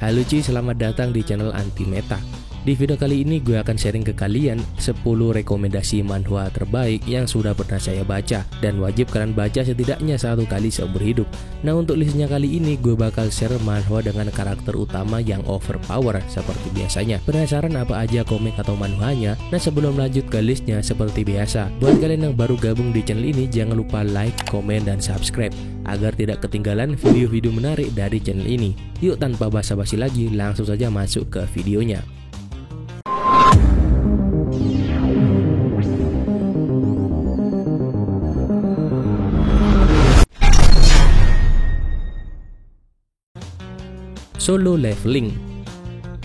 Halo cuy, selamat datang di channel Anti Meta. Di video kali ini gue akan sharing ke kalian 10 rekomendasi manhwa terbaik yang sudah pernah saya baca dan wajib kalian baca setidaknya satu kali seumur hidup. Nah, untuk listnya kali ini gue bakal share manhwa dengan karakter utama yang overpower seperti biasanya. Penasaran apa aja komik atau manhwanya? Nah, sebelum lanjut ke listnya seperti biasa, buat kalian yang baru gabung di channel ini jangan lupa like, komen, dan subscribe agar tidak ketinggalan video-video menarik dari channel ini. Yuk, tanpa basa-basi lagi langsung saja masuk ke videonya. Solo Leveling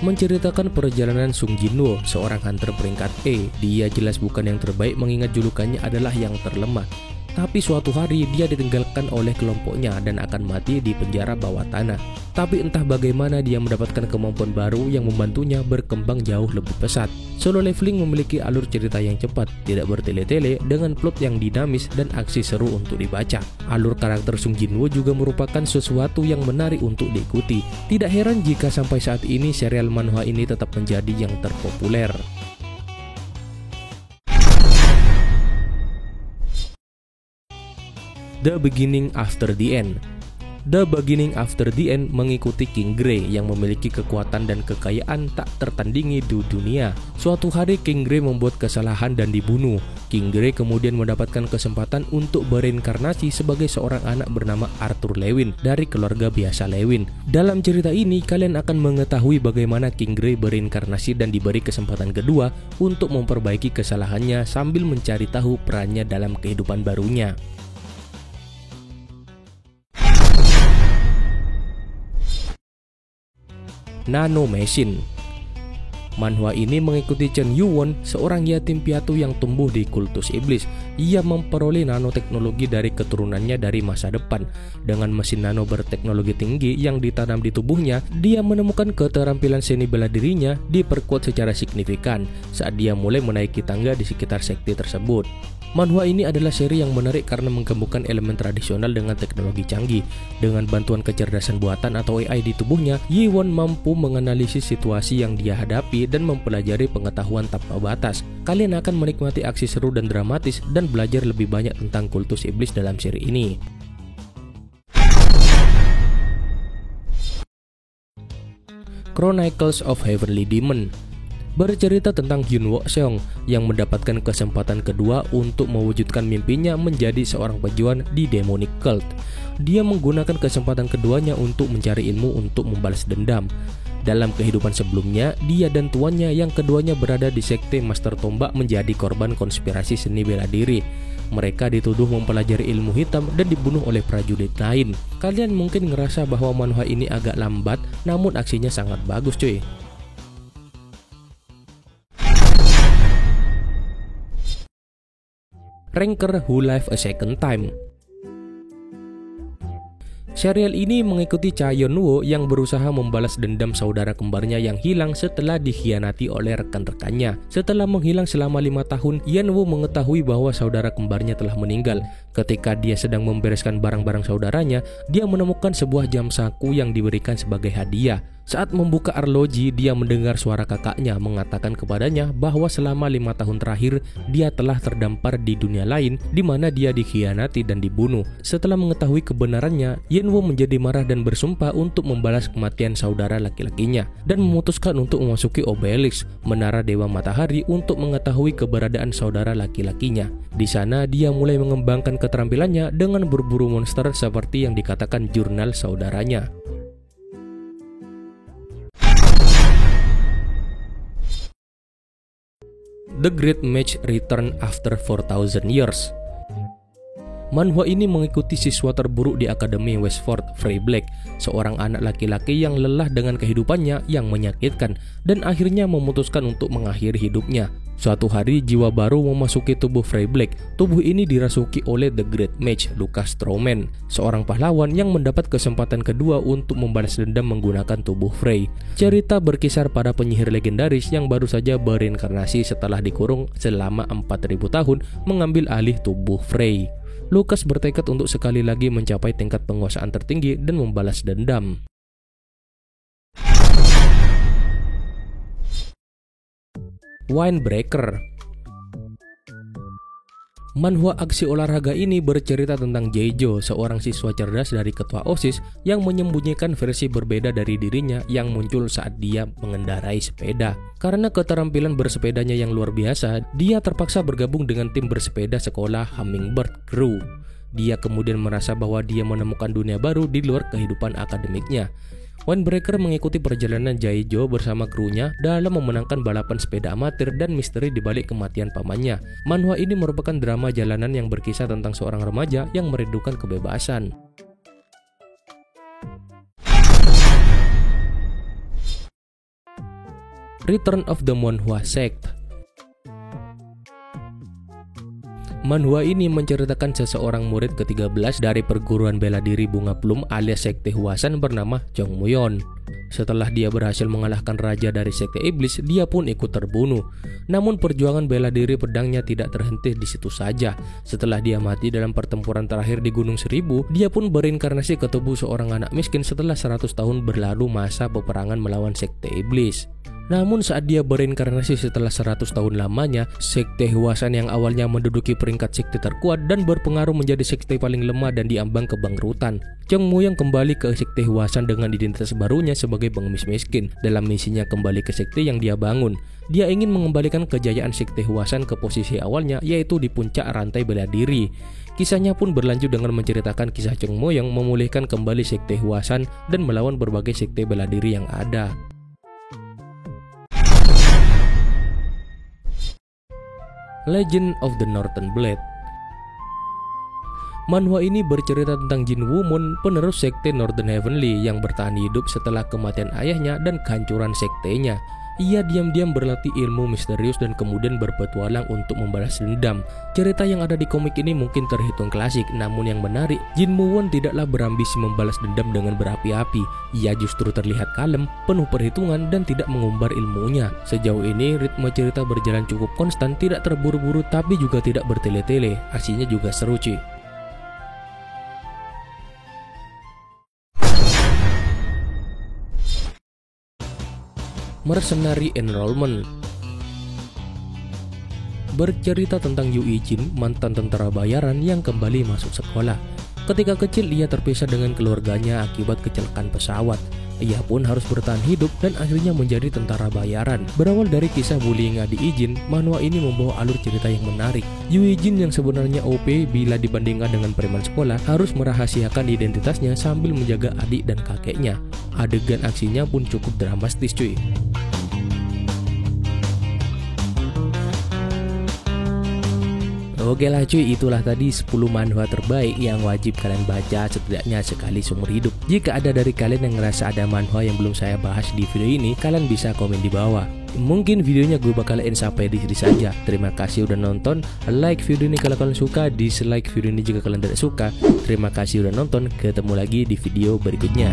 menceritakan perjalanan Sung Jinwoo, seorang hunter peringkat E. Dia jelas bukan yang terbaik mengingat julukannya adalah yang terlemah. Tapi suatu hari dia ditinggalkan oleh kelompoknya dan akan mati di penjara bawah tanah. Tapi entah bagaimana dia mendapatkan kemampuan baru yang membantunya berkembang jauh lebih pesat. Solo Leveling memiliki alur cerita yang cepat, tidak bertele-tele, dengan plot yang dinamis dan aksi seru untuk dibaca. Alur karakter Sung Jinwoo juga merupakan sesuatu yang menarik untuk diikuti. Tidak heran jika sampai saat ini serial manhwa ini tetap menjadi yang terpopuler. The Beginning After the End. The Beginning After the End mengikuti King Grey yang memiliki kekuatan dan kekayaan tak tertandingi di dunia. Suatu hari King Grey membuat kesalahan dan dibunuh. King Grey kemudian mendapatkan kesempatan untuk bereinkarnasi sebagai seorang anak bernama Arthur Lewin dari keluarga biasa Lewin. Dalam cerita ini kalian akan mengetahui bagaimana King Grey bereinkarnasi dan diberi kesempatan kedua untuk memperbaiki kesalahannya sambil mencari tahu perannya dalam kehidupan barunya. Nano Machine. Manhwa ini mengikuti Chen Yuwon, seorang yatim piatu yang tumbuh di kultus iblis. Ia memperoleh nanoteknologi dari keturunannya dari masa depan. Dengan mesin nano berteknologi tinggi yang ditanam di tubuhnya, dia menemukan keterampilan seni bela dirinya diperkuat secara signifikan saat dia mulai menaiki tangga di sekitar sekte tersebut. Manhwa ini adalah seri yang menarik karena menggabungkan elemen tradisional dengan teknologi canggih. Dengan bantuan kecerdasan buatan atau AI di tubuhnya, Yiwon mampu menganalisis situasi yang dia hadapi dan mempelajari pengetahuan tanpa batas. Kalian akan menikmati aksi seru dan dramatis dan belajar lebih banyak tentang kultus iblis dalam seri ini. Chronicles of Heavenly Demon bercerita tentang Hyun Wook Seong yang mendapatkan kesempatan kedua untuk mewujudkan mimpinya menjadi seorang pejuang di demonic cult. Dia menggunakan kesempatan keduanya untuk mencari ilmu untuk membalas dendam. Dalam kehidupan sebelumnya, dia dan tuannya yang keduanya berada di sekte Master Tombak menjadi korban konspirasi seni bela diri. Mereka dituduh mempelajari ilmu hitam dan dibunuh oleh prajurit lain. Kalian mungkin ngerasa bahwa manhwa ini agak lambat, namun aksinya sangat bagus cuy. Ranker Who Live a Second Time. Serial ini mengikuti Cha Yeon-woo yang berusaha membalas dendam saudara kembarnya yang hilang setelah dikhianati oleh rekan-rekannya. Setelah menghilang selama 5 tahun, Yeon-woo mengetahui bahwa saudara kembarnya telah meninggal. Ketika dia sedang membereskan barang-barang saudaranya, dia menemukan sebuah jam saku yang diberikan sebagai hadiah. Saat membuka arloji, dia mendengar suara kakaknya mengatakan kepadanya bahwa selama 5 tahun terakhir dia telah terdampar di dunia lain di mana dia dikhianati dan dibunuh. Setelah mengetahui kebenarannya, Yeon-woo menjadi marah dan bersumpah untuk membalas kematian saudara laki-lakinya dan memutuskan untuk memasuki Obelisk, menara Dewa Matahari, untuk mengetahui keberadaan saudara laki-lakinya. Di sana dia mulai mengembangkan keterampilannya dengan berburu monster seperti yang dikatakan jurnal saudaranya. The Great Mage Return After 4,000 Years. Manhwa ini mengikuti siswa terburuk di Akademi Westford, Frey Black, seorang anak laki-laki yang lelah dengan kehidupannya yang menyakitkan dan akhirnya memutuskan untuk mengakhiri hidupnya. Suatu hari jiwa baru memasuki tubuh Frey Black. Tubuh ini dirasuki oleh The Great Mage, Lucas Strowman, seorang pahlawan yang mendapat kesempatan kedua untuk membalas dendam menggunakan tubuh Frey. Cerita berkisar pada penyihir legendaris yang baru saja bereinkarnasi setelah dikurung selama 4.000 tahun mengambil alih tubuh Frey. Lucas bertekad untuk sekali lagi mencapai tingkat penguasaan tertinggi dan membalas dendam. Windbreaker. Manhwa aksi olahraga ini bercerita tentang Jae-jo, seorang siswa cerdas dari ketua OSIS yang menyembunyikan versi berbeda dari dirinya yang muncul saat dia mengendarai sepeda. Karena keterampilan bersepedanya yang luar biasa, dia terpaksa bergabung dengan tim bersepeda sekolah Hummingbird Crew. Dia kemudian merasa bahwa dia menemukan dunia baru di luar kehidupan akademiknya. Windbreaker mengikuti perjalanan Jae-jo bersama krunya dalam memenangkan balapan sepeda amatir dan misteri di balik kematian pamannya. Manhwa ini merupakan drama jalanan yang berkisah tentang seorang remaja yang merindukan kebebasan. Return of the Manhwa Sect. Manhwa ini menceritakan seseorang murid ke-13 dari perguruan bela diri Bunga Plum alias Sekte Hwasan bernama Jong Muyon. Setelah dia berhasil mengalahkan raja dari Sekte Iblis, dia pun ikut terbunuh. Namun perjuangan bela diri pedangnya tidak terhenti di situ saja. Setelah dia mati dalam pertempuran terakhir di Gunung Seribu, dia pun berinkarnasi ke tubuh seorang anak miskin setelah 100 tahun berlalu masa peperangan melawan Sekte Iblis. Namun saat dia berinkarnasi setelah 100 tahun lamanya, Sekte Hwasan yang awalnya menduduki peringkat sekte terkuat dan berpengaruh menjadi sekte paling lemah dan diambang kebangkrutan. Jong Muyon kembali ke Sekte Hwasan dengan identitas barunya sebagai pengemis miskin. Dalam misinya kembali ke sekte yang dia bangun, dia ingin mengembalikan kejayaan Sekte Hwasan ke posisi awalnya, yaitu di puncak rantai bela diri. Kisahnya pun berlanjut dengan menceritakan kisah Jong Muyon memulihkan kembali Sekte Hwasan dan melawan berbagai sekte bela diri yang ada. Legend of the Northern Blade. Manhwa ini bercerita tentang Jin Woo-moon, penerus sekte Northern Heavenly yang bertahan hidup setelah kematian ayahnya dan kehancuran sektenya. Ia diam-diam berlatih ilmu misterius dan kemudian berpetualang untuk membalas dendam. Cerita yang ada di komik ini mungkin terhitung klasik, namun yang menarik, Jin Woo-won tidaklah berambisi membalas dendam dengan berapi-api. Ia justru terlihat kalem, penuh perhitungan, dan tidak mengumbar ilmunya. Sejauh ini, ritme cerita berjalan cukup konstan, tidak terburu-buru tapi juga tidak bertele-tele. Aksinya juga seru cuy. Mercenary Enrollment. Bercerita tentang Yu Ijin, mantan tentara bayaran yang kembali masuk sekolah. Ketika kecil ia terpisah dengan keluarganya akibat kecelakaan pesawat. Ia pun harus bertahan hidup dan akhirnya menjadi tentara bayaran. Berawal dari kisah bullying adik Ijin, manhwa ini membawa alur cerita yang menarik. Yu Ijin yang sebenarnya OP bila dibandingkan dengan preman sekolah harus merahasiakan identitasnya sambil menjaga adik dan kakeknya. Adegan aksinya pun cukup dramatis cuy. Oke lah cuy, itulah tadi 10 manhwa terbaik yang wajib kalian baca setidaknya sekali seumur hidup. Jika ada dari kalian yang ngerasa ada manhwa yang belum saya bahas di video ini, kalian bisa komen di bawah. Mungkin videonya gue bakalan sampai di sini saja. Terima kasih udah nonton. Like video ini kalau kalian suka, dislike video ini jika kalian tidak suka. Terima kasih udah nonton. Ketemu lagi di video berikutnya.